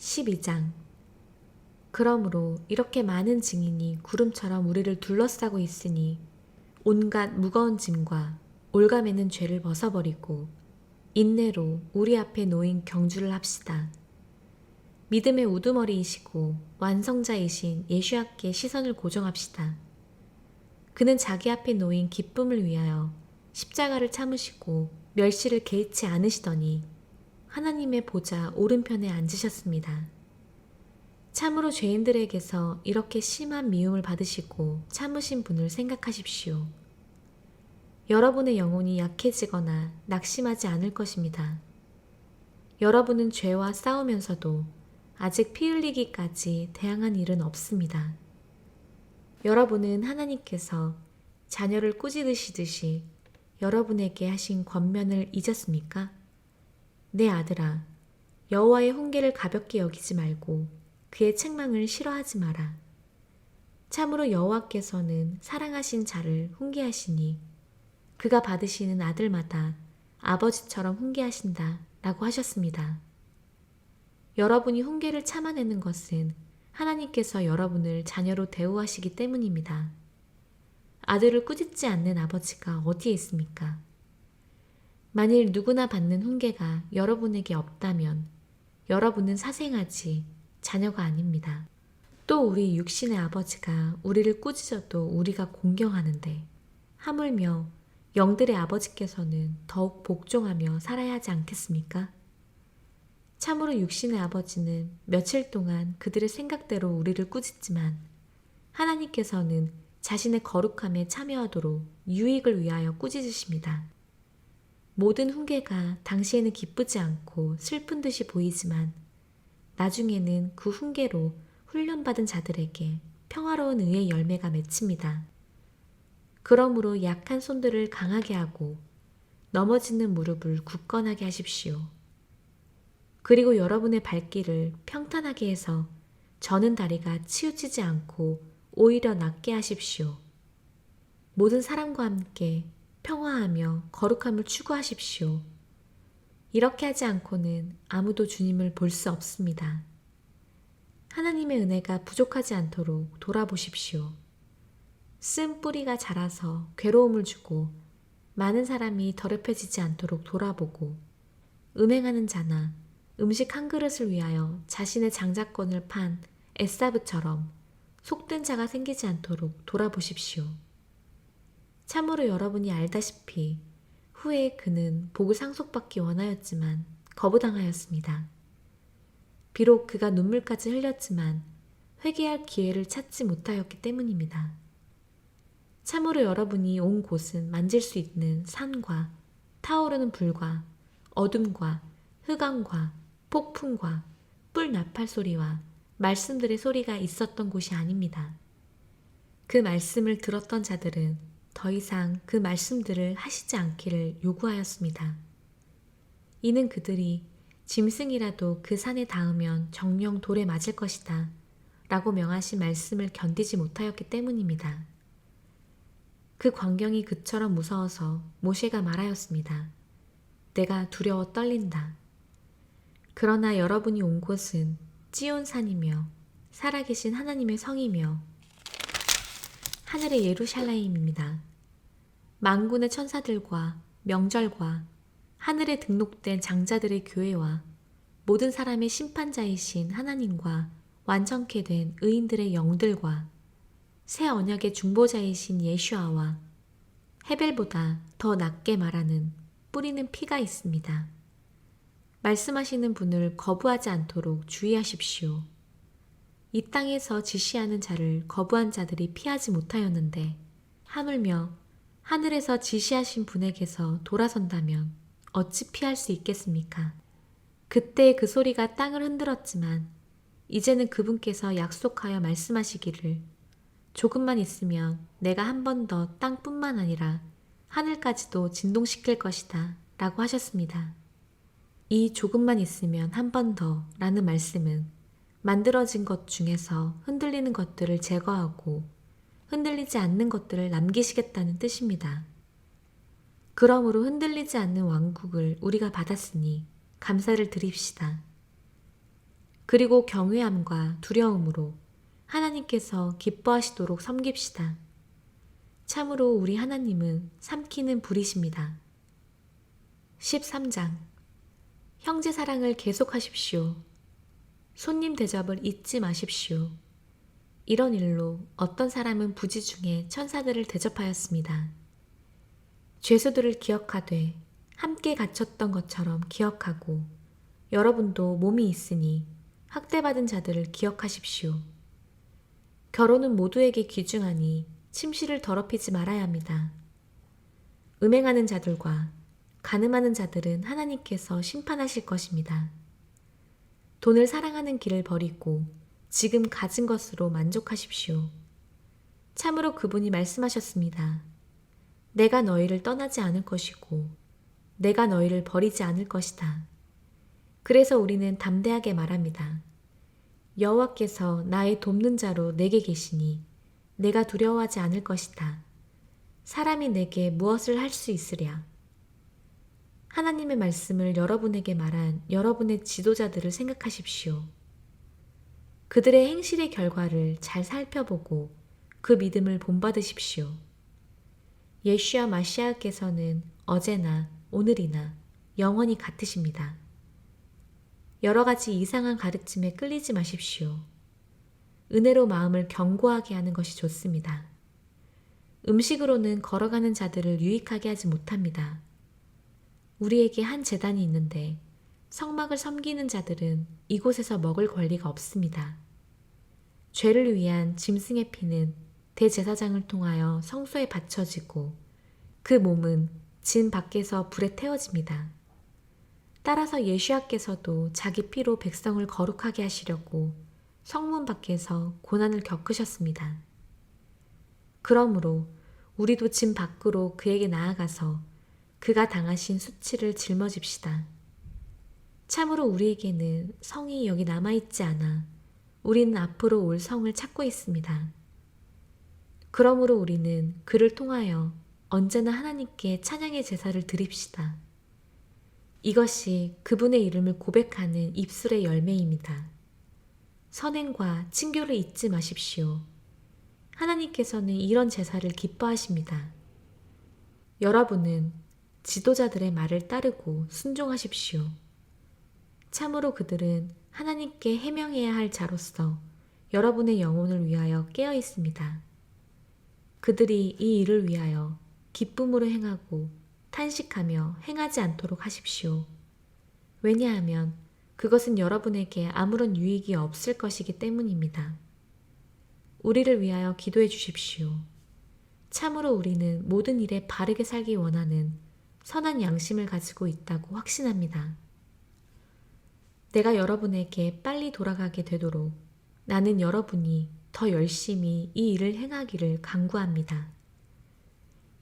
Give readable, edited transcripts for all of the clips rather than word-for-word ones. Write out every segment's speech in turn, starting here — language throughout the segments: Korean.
12장. 그러므로 이렇게 많은 증인이 구름처럼 우리를 둘러싸고 있으니 온갖 무거운 짐과 올가매는 죄를 벗어버리고 인내로 우리 앞에 놓인 경주를 합시다. 믿음의 우두머리이시고 완성자이신 예수님께 시선을 고정합시다. 그는 자기 앞에 놓인 기쁨을 위하여 십자가를 참으시고 멸시를 개의치 않으시더니 하나님의 보좌 오른편에 앉으셨습니다. 참으로 죄인들에게서 이렇게 심한 미움을 받으시고 참으신 분을 생각하십시오. 여러분의 영혼이 약해지거나 낙심하지 않을 것입니다. 여러분은 죄와 싸우면서도 아직 피 흘리기까지 대항한 일은 없습니다. 여러분은 하나님께서 자녀를 꾸짖으시듯이 여러분에게 하신 권면을 잊었습니까? 내 아들아, 여호와의 훈계를 가볍게 여기지 말고 그의 책망을 싫어하지 마라. 참으로 여호와께서는 사랑하신 자를 훈계하시니 그가 받으시는 아들마다 아버지처럼 훈계하신다 라고 하셨습니다. 여러분이 훈계를 참아내는 것은 하나님께서 여러분을 자녀로 대우하시기 때문입니다. 아들을 꾸짖지 않는 아버지가 어디에 있습니까? 만일 누구나 받는 훈계가 여러분에게 없다면 여러분은 사생아지 자녀가 아닙니다. 또 우리 육신의 아버지가 우리를 꾸짖어도 우리가 공경하는데 하물며 영들의 아버지께서는 더욱 복종하며 살아야 하지 않겠습니까? 참으로 육신의 아버지는 며칠 동안 그들의 생각대로 우리를 꾸짖지만 하나님께서는 자신의 거룩함에 참여하도록 유익을 위하여 꾸짖으십니다. 모든 훈계가 당시에는 기쁘지 않고 슬픈 듯이 보이지만 나중에는 그 훈계로 훈련받은 자들에게 평화로운 의의 열매가 맺힙니다. 그러므로 약한 손들을 강하게 하고 넘어지는 무릎을 굳건하게 하십시오. 그리고 여러분의 발길을 평탄하게 해서 저는 다리가 치우치지 않고 오히려 낫게 하십시오. 모든 사람과 함께 평화하며 거룩함을 추구하십시오. 이렇게 하지 않고는 아무도 주님을 볼 수 없습니다. 하나님의 은혜가 부족하지 않도록 돌아보십시오. 쓴 뿌리가 자라서 괴로움을 주고 많은 사람이 더럽혀지지 않도록 돌아보고 음행하는 자나 음식 한 그릇을 위하여 자신의 장자권을 판 에사브처럼 속된 자가 생기지 않도록 돌아보십시오. 참으로 여러분이 알다시피 후에 그는 복을 상속받기 원하였지만 거부당하였습니다. 비록 그가 눈물까지 흘렸지만 회개할 기회를 찾지 못하였기 때문입니다. 참으로 여러분이 온 곳은 만질 수 있는 산과 타오르는 불과 어둠과 흑암과 폭풍과 뿔 나팔 소리와 말씀들의 소리가 있었던 곳이 아닙니다. 그 말씀을 들었던 자들은 더 이상 그 말씀들을 하시지 않기를 요구하였습니다. 이는 그들이 짐승이라도 그 산에 닿으면 정령 돌에 맞을 것이다 라고 명하신 말씀을 견디지 못하였기 때문입니다. 그 광경이 그처럼 무서워서 모세가 말하였습니다. 내가 두려워 떨린다. 그러나 여러분이 온 곳은 찌온산이며 살아계신 하나님의 성이며 하늘의 예루살렘입니다. 만군의 천사들과 명절과 하늘에 등록된 장자들의 교회와 모든 사람의 심판자이신 하나님과 완전케 된 의인들의 영들과 새 언약의 중보자이신 예수아와 헤벨보다 더 낫게 말하는 뿌리는 피가 있습니다. 말씀하시는 분을 거부하지 않도록 주의하십시오. 이 땅에서 지시하는 자를 거부한 자들이 피하지 못하였는데 하물며 하늘에서 지시하신 분에게서 돌아선다면 어찌 피할 수 있겠습니까? 그때 그 소리가 땅을 흔들었지만 이제는 그분께서 약속하여 말씀하시기를 조금만 있으면 내가 한 번 더 땅뿐만 아니라 하늘까지도 진동시킬 것이다 라고 하셨습니다. 이 조금만 있으면 한 번 더 라는 말씀은 만들어진 것 중에서 흔들리는 것들을 제거하고 흔들리지 않는 것들을 남기시겠다는 뜻입니다. 그러므로 흔들리지 않는 왕국을 우리가 받았으니 감사를 드립시다. 그리고 경외함과 두려움으로 하나님께서 기뻐하시도록 섬깁시다. 참으로 우리 하나님은 삼키는 불이십니다. 13장 형제 사랑을 계속하십시오. 손님 대접을 잊지 마십시오. 이런 일로 어떤 사람은 부지 중에 천사들을 대접하였습니다. 죄수들을 기억하되 함께 갇혔던 것처럼 기억하고 여러분도 몸이 있으니 학대받은 자들을 기억하십시오. 결혼은 모두에게 귀중하니 침실을 더럽히지 말아야 합니다. 음행하는 자들과 간음하는 자들은 하나님께서 심판하실 것입니다. 돈을 사랑하는 길을 버리고 지금 가진 것으로 만족하십시오. 참으로 그분이 말씀하셨습니다. 내가 너희를 떠나지 않을 것이고 내가 너희를 버리지 않을 것이다. 그래서 우리는 담대하게 말합니다. 여호와께서 나의 돕는 자로 내게 계시니 내가 두려워하지 않을 것이다. 사람이 내게 무엇을 할 수 있으랴. 하나님의 말씀을 여러분에게 말한 여러분의 지도자들을 생각하십시오. 그들의 행실의 결과를 잘 살펴보고 그 믿음을 본받으십시오. 예슈아 마시아께서는 어제나 오늘이나 영원히 같으십니다. 여러 가지 이상한 가르침에 끌리지 마십시오. 은혜로 마음을 견고하게 하는 것이 좋습니다. 음식으로는 걸어가는 자들을 유익하게 하지 못합니다. 우리에게 한 제단이 있는데 성막을 섬기는 자들은 이곳에서 먹을 권리가 없습니다. 죄를 위한 짐승의 피는 대제사장을 통하여 성소에 바쳐지고 그 몸은 진 밖에서 불에 태워집니다. 따라서 예수야께서도 자기 피로 백성을 거룩하게 하시려고 성문 밖에서 고난을 겪으셨습니다. 그러므로 우리도 진 밖으로 그에게 나아가서 그가 당하신 수치를 짊어집시다. 참으로 우리에게는 성이 여기 남아있지 않아 우리는 앞으로 올 성을 찾고 있습니다. 그러므로 우리는 그를 통하여 언제나 하나님께 찬양의 제사를 드립시다. 이것이 그분의 이름을 고백하는 입술의 열매입니다. 선행과 친교를 잊지 마십시오. 하나님께서는 이런 제사를 기뻐하십니다. 여러분은 지도자들의 말을 따르고 순종하십시오. 참으로 그들은 하나님께 해명해야 할 자로서 여러분의 영혼을 위하여 깨어 있습니다. 그들이 이 일을 위하여 기쁨으로 행하고 탄식하며 행하지 않도록 하십시오. 왜냐하면 그것은 여러분에게 아무런 유익이 없을 것이기 때문입니다. 우리를 위하여 기도해 주십시오. 참으로 우리는 모든 일에 바르게 살기 원하는 선한 양심을 가지고 있다고 확신합니다. 내가 여러분에게 빨리 돌아가게 되도록 나는 여러분이 더 열심히 이 일을 행하기를 간구합니다.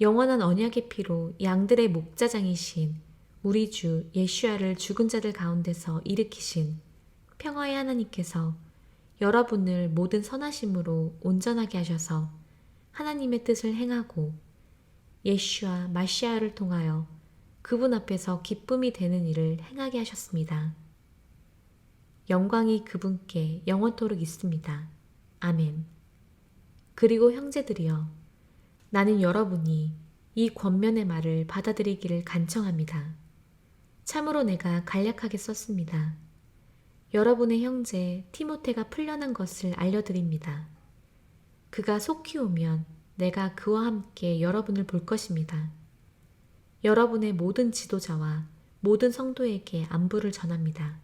영원한 언약의 피로 양들의 목자장이신 우리 주 예슈아를 죽은 자들 가운데서 일으키신 평화의 하나님께서 여러분을 모든 선하심으로 온전하게 하셔서 하나님의 뜻을 행하고 예슈아 마시아를 통하여 그분 앞에서 기쁨이 되는 일을 행하게 하셨습니다. 영광이 그분께 영원토록 있습니다. 아멘. 그리고 형제들이여, 나는 여러분이 이 권면의 말을 받아들이기를 간청합니다. 참으로 내가 간략하게 썼습니다. 여러분의 형제 티모테가 풀려난 것을 알려드립니다. 그가 속히 오면 내가 그와 함께 여러분을 볼 것입니다. 여러분의 모든 지도자와 모든 성도에게 안부를 전합니다.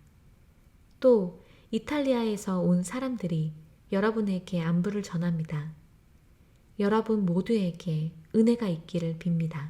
또 이탈리아에서 온 사람들이 여러분에게 안부를 전합니다. 여러분 모두에게 은혜가 있기를 빕니다.